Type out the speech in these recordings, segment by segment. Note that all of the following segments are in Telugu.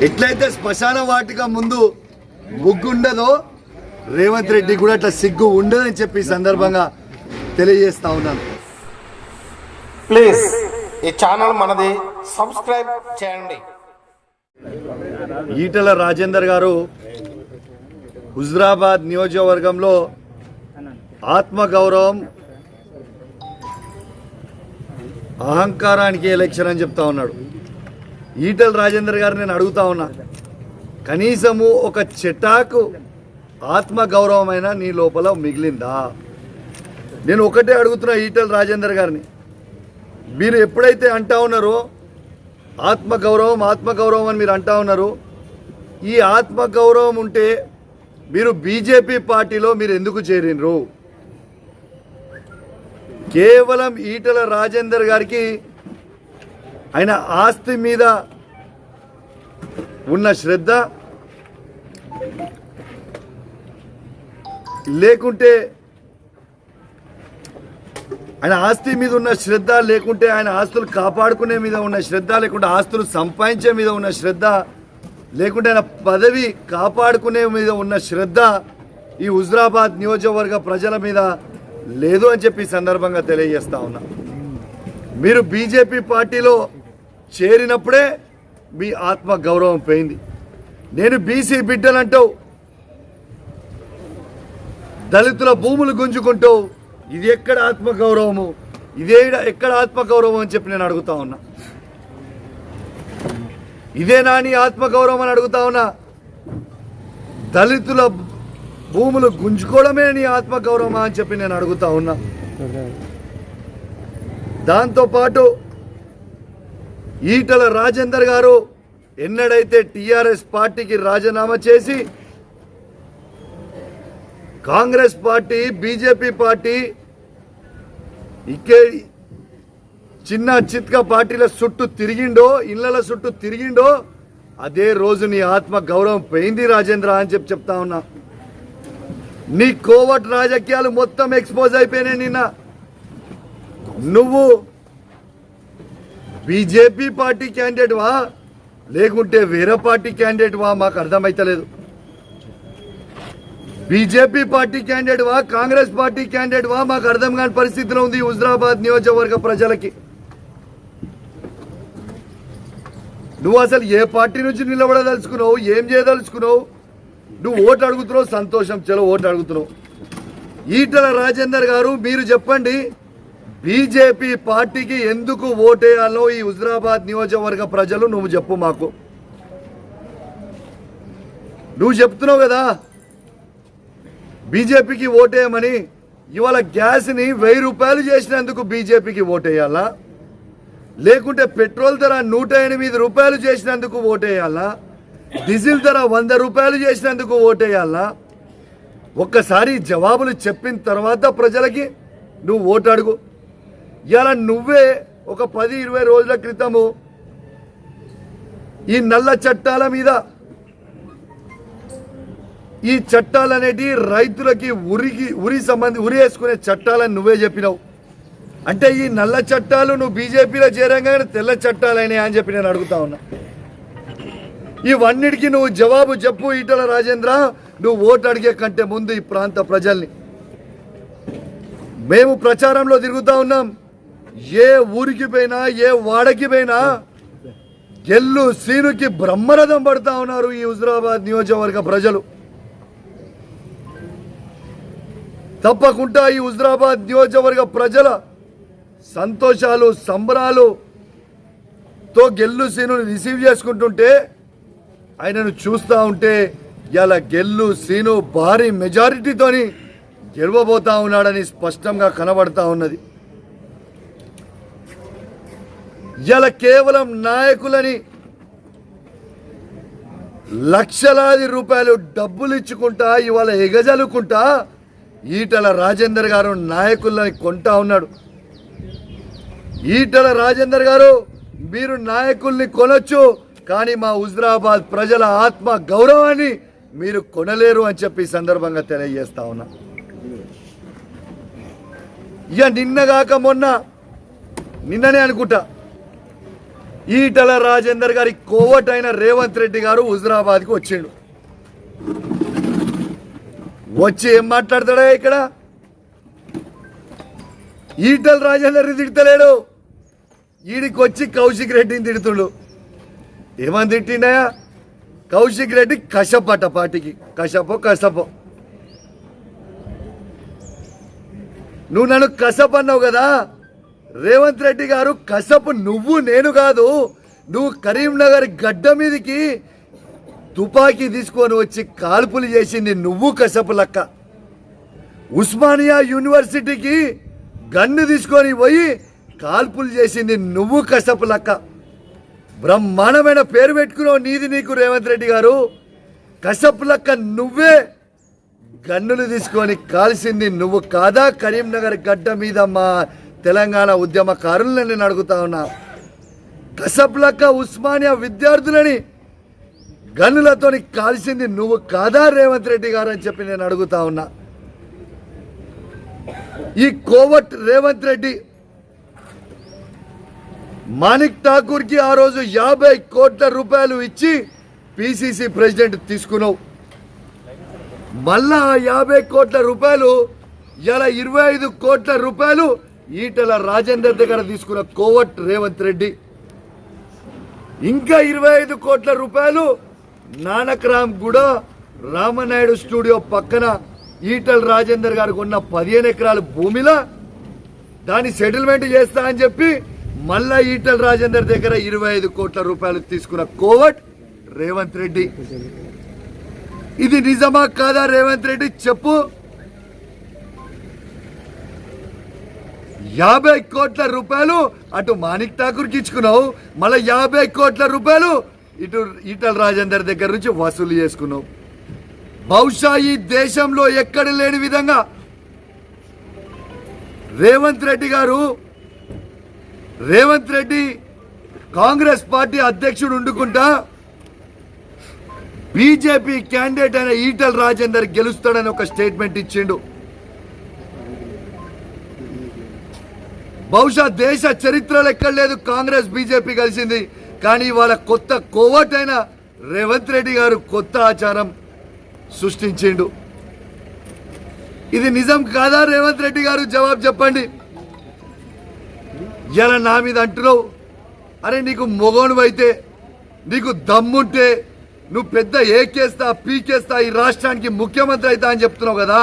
ఎట్లయితే శ్మశాన వాటిక ముందు ముగ్గు ఉండదో రేవంత్ రెడ్డి కూడా అట్లా సిగ్గు ఉండదని చెప్పి సందర్భంగా తెలియజేస్తా ఉన్నాను. ప్లీజ్ ఈ ఛానల్ మనది, సబ్స్క్రైబ్ చేయండి. ఈటల రాజేందర్ గారు హుజురాబాద్ నియోజకవర్గంలో ఆత్మగౌరవం అహంకారానికి ఎలక్షన్ అని చెప్తా ఉన్నాడు. ఈటల రాజేందర్ గారు నేను అడుగుతా ఉన్నా, కనీసము ఒక చెటాకు ఆత్మగౌరవమైన నీ లోపల మిగిలిందా? నేను ఒకటే అడుగుతున్నా ఈటల రాజేందర్ గారిని, మీరు ఎప్పుడైతే అంటా ఉన్నారో ఆత్మగౌరవం ఆత్మగౌరవం అని మీరు అంటా ఉన్నారు, ఈ ఆత్మగౌరవం ఉంటే మీరు బీజేపీ పార్టీలో మీరు ఎందుకు చేరినరు? కేవలం ఈటల రాజేందర్ గారికి ఆయన ఆస్తి మీద ఉన్న శ్రద్ధ, లేకుంటే ఆయన ఆస్తి మీద ఉన్న శ్రద్ధ, లేకుంటే ఆయన ఆస్తులు కాపాడుకునే మీద ఉన్న శ్రద్ధ, లేకుంటే ఆస్తులు సంపాదించే మీద ఉన్న శ్రద్ధ, లేకుంటే ఆయన పదవి కాపాడుకునే మీద ఉన్న శ్రద్ధ ఈ హుజురాబాద్ నియోజకవర్గ ప్రజల మీద లేదు అని చెప్పి సందర్భంగా తెలియజేస్తా ఉన్నా. మీరు బీజేపీ పార్టీలో చేరినప్పుడే మీ ఆత్మ గౌరవం పోయింది. నేను బీసీ బిడ్డలంటావు, దళితుల భూములు గుంజుకుంటావు, ఇది ఎక్కడ ఆత్మగౌరవము? ఇదే ఎక్కడ ఆత్మగౌరవం అని చెప్పి నేను అడుగుతా ఉన్నా. ఇదేనా నీ ఆత్మగౌరవం అని అడుగుతా ఉన్నా. దళితుల భూములు గుంజుకోవడమే నీ ఆత్మగౌరవమా అని చెప్పి నేను అడుగుతా ఉన్నా. దాంతోపాటు ఈటల రాజేందర్ గారు ఎన్నడైతే టీఆర్ఎస్ పార్టీకి రాజీనామా చేసి కాంగ్రెస్ పార్టీ బీజేపీ పార్టీ ఇకే చిన్న చిత్క పార్టీల చుట్టూ తిరిగిండో, ఇళ్ల చుట్టూ తిరిగిండో, అదే రోజు నీ ఆత్మ గౌరవం పోయింది రాజేంద్ర అని చెప్పి చెప్తా ఉన్నా. నీ కోవట్ రాజకీయాలు మొత్తం ఎక్స్పోజ్ అయిపోయినాయి. నిన్న నువ్వు బీజేపీ పార్టీ క్యాండిడేట్ వా లేకుంటే వేరే పార్టీ క్యాండిడేట్ వా మాకు అర్థమైతలేదు. బీజేపీ పార్టీ క్యాండిడేట్ వా కాంగ్రెస్ పార్టీ క్యాండిడేట్ వా మాకు అర్థం కాని పరిస్థితిలో ఉంది హుజురాబాద్ నియోజకవర్గ ప్రజలకి. నువ్వు అసలు ఏ పార్టీ నుంచి నిలబడదలుచుకున్నావు, ఏం చేయదలుచుకున్నావు? నువ్వు ఓటు అడుగుతున్నావు, సంతోషం, చలో ఓటు అడుగుతున్నావు. ఈటల రాజేందర్ గారు మీరు చెప్పండి, బీజేపీ పార్టీకి ఎందుకు ఓటేయాలో ఈ హుజురాబాద్ నియోజకవర్గ ప్రజలు నువ్వు చెప్పు మాకు. నువ్వు చెప్తున్నావు కదా బీజేపీకి ఓటేయమని. ఇవాళ గ్యాస్ని 1000 రూపాయలు చేసినందుకు బీజేపీకి ఓటేయాలా? లేకుంటే పెట్రోల్ ధర 108 రూపాయలు చేసినందుకు ఓటేయాలా? డీజిల్ ధర 100 రూపాయలు చేసినందుకు ఓటేయాలా? ఒక్కసారి జవాబులు చెప్పిన తర్వాత ప్రజలకి నువ్వు ఓటు అడుగు. ఇలా నువ్వే ఒక 10-20 రోజుల క్రితము ఈ నల్ల చట్టాల మీద, ఈ చట్టాలు అనేటివి రైతులకి ఉరి వేసుకునే చట్టాలని నువ్వే చెప్పినావు. అంటే ఈ నల్ల చట్టాలు నువ్వు బీజేపీలో చేరంగానే తెల్ల చట్టాలైనాయి అని చెప్పి నేను అడుగుతా ఉన్నా. ఇవన్నిటికీ నువ్వు జవాబు చెప్పు ఈటల రాజేంద్ర. నువ్వు ఓటు అడిగే కంటే ముందు ఈ ప్రాంత ప్రజల్ని మేము ప్రచారంలో తిరుగుతూ ఉన్నాం. ఏ ఊరికి పోయినా, ఏ వాడకి పోయినా గెల్లు సీనుకి బ్రహ్మరథం పడుతూ ఉన్నారు ఈ హుజురాబాద్ నియోజకవర్గ ప్రజలు. తప్పకుండా ఈ హుజురాబాద్ నియోజకవర్గ ప్రజల సంతోషాలు సంబరాలుతో గెల్లు సీనుని రిసీవ్ చేసుకుంటుంటే, ఆయనను చూస్తూ ఉంటే ఇలా గెల్లు సీను భారీ మెజారిటీతోని గెలవబోతా ఉన్నాడని స్పష్టంగా కనబడతా ఉన్నది. ఇలా కేవలం నాయకులని లక్షలాది రూపాయలు డబ్బులు ఇచ్చుకుంటా ఇవాళ ఎగజలుకుంటా ఈటల రాజేందర్ గారు నాయకులని కొంటా ఉన్నాడు. ఈటల రాజేందర్ గారు మీరు నాయకుల్ని కొనొచ్చు, కానీ మా హుజురాబాద్ ప్రజల ఆత్మ గౌరవాన్ని మీరు కొనలేరు అని చెప్పి సందర్భంగా తెలియజేస్తా ఉన్నా. ఇక నిన్నగాక మొన్న, నిన్ననే అనుకుంటా, ఈటల రాజేందర్ గారి కోవటైన రేవంత్ రెడ్డి గారు హుజురాబాద్కి వచ్చిండు. వచ్చి ఏం మాట్లాడతాడా ఇక్కడ? ఈటల రాజేందర్ని తిడతలేడు, ఈడికి వచ్చి కౌశిక్ రెడ్డిని తిడుతుండు. ఏమని తిట్టిండయా? కౌశిక్ రెడ్డి కశపట పార్టీకి కశపో నువ్వు నన్ను కసప్ అన్నావు కదా. రేవంత్ రెడ్డి గారు కసపు నువ్వు, నేను కాదు. నువ్వు కరీంనగర్ గడ్డ మీదకి తుపాకీ తీసుకొని వచ్చి కాల్పులు చేసింది నువ్వు కసపు లక్క. ఉస్మానియా యూనివర్సిటీకి గన్ను తీసుకొని పోయి కాల్పులు చేసింది నువ్వు కసపు లక్క. బ్రహ్మాండమైన పేరు పెట్టుకున్నావు నీది నీకు రేవంత్ రెడ్డి గారు. కసపు లక్క నువ్వే. గన్నులు తీసుకొని కాల్సింది నువ్వు కాదా? కరీంనగర్ గడ్డ మీద మా తెలంగాణ ఉద్యమకారులను నేను అడుగుతా ఉన్నా. కసపు లక్క ఉస్మానియా విద్యార్థులని గన్నులతో కాల్సింది నువ్వు కాదా రేవంత్ రెడ్డి గారు అని చెప్పి నేను అడుగుతా ఉన్నా. ఈ కోవట్ రేవంత్ రెడ్డి మాణిక్ ఠాకూర్ కి ఆ రోజు 50 కోట్ల రూపాయలు ఇచ్చి పిసిసి ప్రెసిడెంట్ తీసుకున్నావు. మళ్ళా 50 కోట్ల రూపాయలు ఇలా 25 కోట్ల రూపాయలు ఈటల రాజేందర్ దగ్గర తీసుకున్న కోవట్ రేవంత్ రెడ్డి. ఇంకా 25 కోట్ల రూపాయలు నానక్రామ్ గూడ రామనాయుడు స్టూడియో పక్కన ఈటల రాజేందర్ గారు కొన్న 15 ఎకరాల భూమిలో దాన్ని సెటిల్మెంట్ చేస్తా అని చెప్పి మళ్ళా ఈటల రాజేందర్ దగ్గర 25 కోట్ల రూపాయలు తీసుకున్న కోవట్ రేవంత్ రెడ్డి. ఇది నిజమా కాదా రేవంత్ రెడ్డి చెప్పు. 50 కోట్ల రూపాయలు అటు మాణిక్ ఠాకూర్కి ఇచ్చుకున్నావు, మళ్ళీ 50 కోట్ల రూపాయలు ఇటు ఈటల రాజేందర్ దగ్గర నుంచి వసూలు చేసుకున్నావు. బహుశా ఈ దేశంలో ఎక్కడ లేని విధంగా రేవంత్ రెడ్డి కాంగ్రెస్ పార్టీ అధ్యక్షుడు ఉండుకుంటా బీజేపీ క్యాండిడేట్ అయిన ఈటల రాజేందర్ గెలుస్తాడని ఒక స్టేట్మెంట్ ఇచ్చిండు. బహుశా దేశ చరిత్రలో ఎక్కడ లేదు కాంగ్రెస్ బీజేపీ కలిసింది. కానీ వాళ్ళ కొత్త కోవట్ అయిన రేవంత్ రెడ్డి గారు కొత్త ఆచారం సృష్టించిండు. ఇది నిజం కాదా రేవంత్ రెడ్డి గారు? జవాబు చెప్పండి. ఇలా నా మీద అంటున్నావు. అరే నీకు మొగోను అయితే, నీకు దమ్ముంటే నువ్వు పెద్ద ఏకేస్తా పీకేస్తా ఈ రాష్ట్రానికి ముఖ్యమంత్రి అవుతా అని చెప్తున్నావు కదా.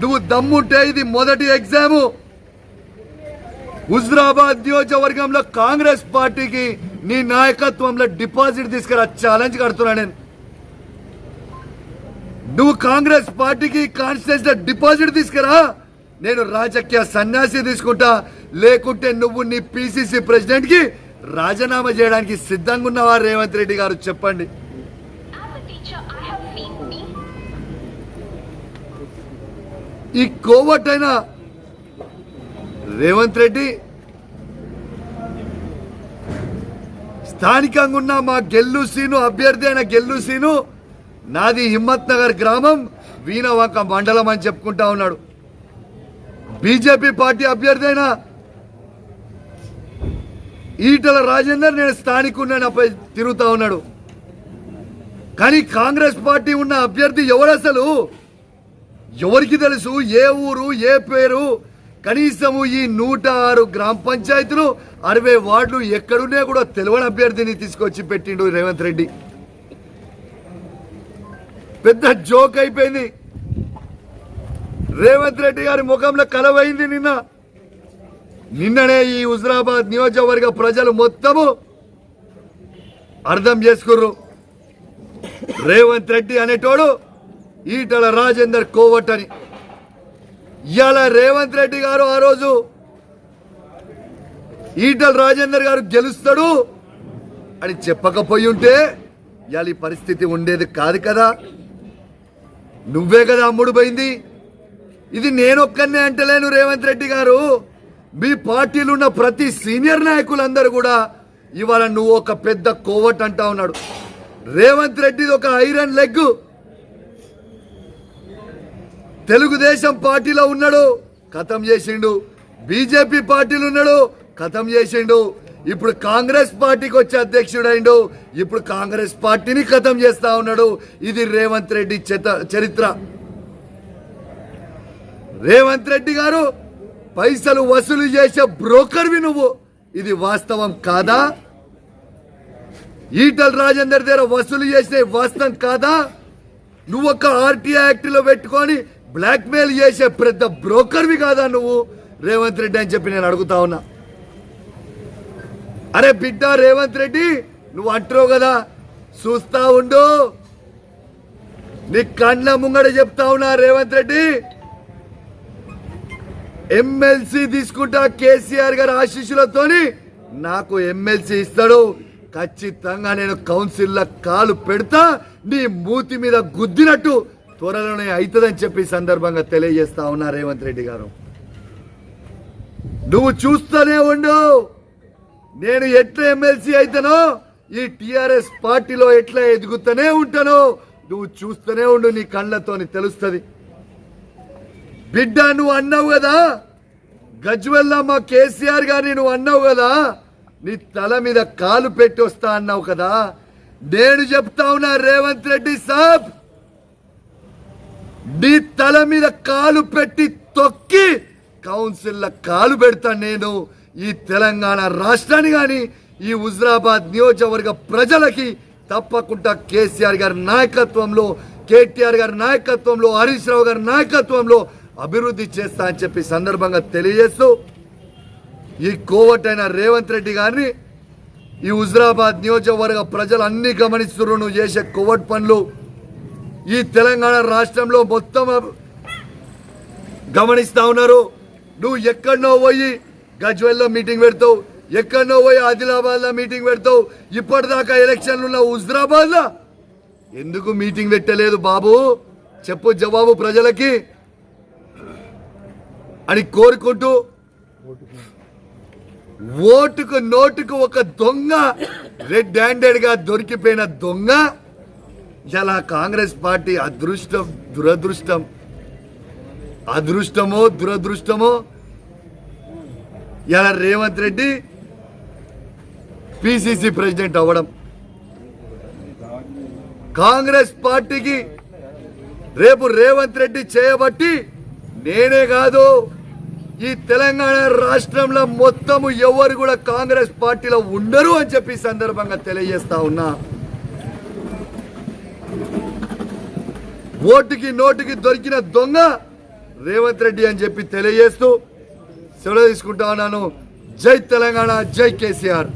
నువ్వు దమ్ముంటే ఇది మొదటి ఎగ్జాము. హుజురాబాద్ నియోజకవర్గంలో కాంగ్రెస్ పార్టీకి నీ నాయకత్వంలో డిపాజిట్ తీసుకురా ఛాలెంజ్ కడుతున్నా నేను. నువ్వు కాంగ్రెస్ పార్టీకి కాన్స్టిట్యూన్సీ డిపాజిట్ తీసుకురా, నేను రాజకీయ సన్యాసి తీసుకుంటా. లేకుంటే నువ్వు నీ పిసిసి ప్రెసిడెంట్ కి రాజీనామా చేయడానికి సిద్ధంగా ఉన్నావా రేవంత్ రెడ్డి గారు చెప్పండి. ఈ కోవట్ అయిన రేవంత్ రెడ్డి స్థానికంగా ఉన్న మా గెల్లు సీను అభ్యర్థి అయిన గెల్లు సీను నాది హిమ్మత్ నగర్ గ్రామం వీణవంక మండలం అని చెప్పుకుంటా ఉన్నాడు. బీజేపీ పార్టీ అభ్యర్థి అయిన ఈటల రాజేందర్ నేను స్థానికున్నాపై తిరుగుతా ఉన్నాడు. కానీ కాంగ్రెస్ పార్టీ ఉన్న అభ్యర్థి ఎవరు అసలు? ఎవరికి తెలుసు? ఏ ఊరు, ఏ పేరు? కనీసము ఈ 106 గ్రామ పంచాయతీలు 60 వార్డులు ఎక్కడున్నా కూడా తెలియని అభ్యర్థిని తీసుకొచ్చి పెట్టిండు రేవంత్ రెడ్డి. పెద్ద జోక్ అయిపోయింది. రేవంత్ రెడ్డి గారి ముఖంలో కలవైంది నిన్ననే ఈ హుజురాబాద్ నియోజకవర్గ ప్రజలు మొత్తము అర్థం చేసుకుర్రు. రేవంత్ రెడ్డి అనేటోడు ఈటల రాజేందర్ కోవట్ అని. ఇవాళ రేవంత్ రెడ్డి గారు ఆ రోజు ఈటల రాజేందర్ గారు గెలుస్తాడు అని చెప్పకపోయి ఉంటే ఇవాళ ఈ పరిస్థితి ఉండేది కాదు కదా. నువ్వే కదా అమ్ముడు పోయింది. ఇది నేనొక్కనే అంటలేను రేవంత్ రెడ్డి గారు, మీ పార్టీలో ఉన్న ప్రతి సీనియర్ నాయకులందరూ కూడా ఇవాళ నువ్వు ఒక పెద్ద కోవట్ అంటా ఉన్నాడు. రేవంత్ రెడ్డి ఒక ఐరన్ లెగ్. తెలుగుదేశం పార్టీలో ఉన్నాడు, ఖతం చేసిండు. బీజేపీ పార్టీలో ఉన్నాడు, ఖతం చేసిండు. ఇప్పుడు కాంగ్రెస్ పార్టీకి వచ్చి అధ్యక్షుడైండు. ఇప్పుడు కాంగ్రెస్ పార్టీని ఖతం చేస్తా ఉన్నాడు. ఇది రేవంత్ రెడ్డి చరిత్ర. రేవంత్ రెడ్డి గారు పైసలు వసూలు చేసే బ్రోకర్వి నువ్వు. ఇది వాస్తవం కాదా? ఈటల రాజేందర్ దగ్గర వసూలు చేసే వాస్తవం కాదా? నువ్వు ఒక ఆర్టీఐ యాక్ట్లో పెట్టుకొని బ్లాక్ మెయిల్ చేసే పెద్ద బ్రోకర్వి కాదా నువ్వు రేవంత్ రెడ్డి అని చెప్పి నేను అడుగుతా ఉన్నా. అరే బిడ్డ రేవంత్ రెడ్డి, నువ్వు అంటున్నావు కదా, చూస్తా ఉండు, నీ కండ్ల ముంగడ చెప్తా ఉన్నా రేవంత్ రెడ్డి. ఎమ్మెల్సీ తీసుకుంటా కేసీఆర్ గారి ఆశీస్సులతోని నాకు ఎమ్మెల్సీ ఇస్తాడు. ఖచ్చితంగా నేను కౌన్సిల్లో కాలు పెడతా, నీ మూతి మీద గుద్దినట్టు త్వరలోనే అవుతుందని చెప్పి సందర్భంగా తెలియజేస్తా ఉన్నా రేవంత్ రెడ్డి గారు. నువ్వు చూస్తూనే ఉండు, నేను ఎట్లా ఎమ్మెల్సీ అయితానో ఈ టిఆర్ఎస్ పార్టీలో ఎట్లా ఎదుగుతూనే ఉంటానో నువ్వు చూస్తూనే ఉండు, నీ కళ్ళతోని తెలుస్తుంది. బిడ్డ నువ్వు అన్నావు కదా, గజ్వెల్లా మా కేసీఆర్ గారిని నువ్వు అన్నావు కదా, నీ తల మీద కాలు పెట్టి వస్తా అన్నావు కదా. నేను చెప్తా ఉన్నా రేవంత్ రెడ్డి సాబ్, నీ తల మీద కాలు పెట్టి తొక్కి కౌన్సిల్లో కాలు పెడతాను నేను. ఈ తెలంగాణ రాష్ట్రాన్ని కానీ ఈ హుజరాబాద్ నియోజకవర్గ ప్రజలకి తప్పకుండా కేసీఆర్ గారి నాయకత్వంలో, కేటీఆర్ గారి నాయకత్వంలో, హరీష్ రావు గారి నాయకత్వంలో అభివృద్ధి చేస్తా అని చెప్పి సందర్భంగా తెలియజేస్తూ, ఈ కోవటైన రేవంత్ రెడ్డి గారిని ఈ హుజరాబాద్ నియోజకవర్గ ప్రజలు అన్ని గమనిస్తున్నారు. నువ్వు చేసే కోవట్ పనులు ఈ తెలంగాణ రాష్ట్రంలో మొత్తం గమనిస్తా ఉన్నారు. నువ్వు ఎక్కడనో పోయి గజ్వెల్లో మీటింగ్ పెడతావు, ఎక్కడనో పోయి ఆదిలాబాద్లో మీటింగ్ పెడతావు. ఇప్పటిదాకా ఎలక్షన్లు ఉన్న హుజరాబాద్లో ఎందుకు మీటింగ్ పెట్టలేదు బాబు? చెప్పు జవాబు ప్రజలకి అని కోరుకుంటూ, ఓటుకు నోటుకు ఒక దొంగ, రెడ్ హ్యాండెడ్ గా దొరికిపోయిన దొంగ ఇలా కాంగ్రెస్ పార్టీ అదృష్టం దురదృష్టం, అదృష్టమో దురదృష్టమో ఇలా రేవంత్ రెడ్డి పిసిసి ప్రెసిడెంట్ అవ్వడం. కాంగ్రెస్ పార్టీకి రేపు రేవంత్ రెడ్డి చేయబట్టి నేనే కాదు, ఈ తెలంగాణ రాష్ట్రంలో మొత్తము ఎవరు కూడా కాంగ్రెస్ పార్టీలో ఉండరు అని చెప్పి సందర్భంగా తెలియజేస్తా ఉన్నా. ఓటుకి నోటుకి దొరికిన దొంగ రేవంత్ రెడ్డి అని చెప్పి తెలియజేస్తూ సెలవు తీసుకుంటా ఉన్నాను. జై తెలంగాణ, జై కేసీఆర్.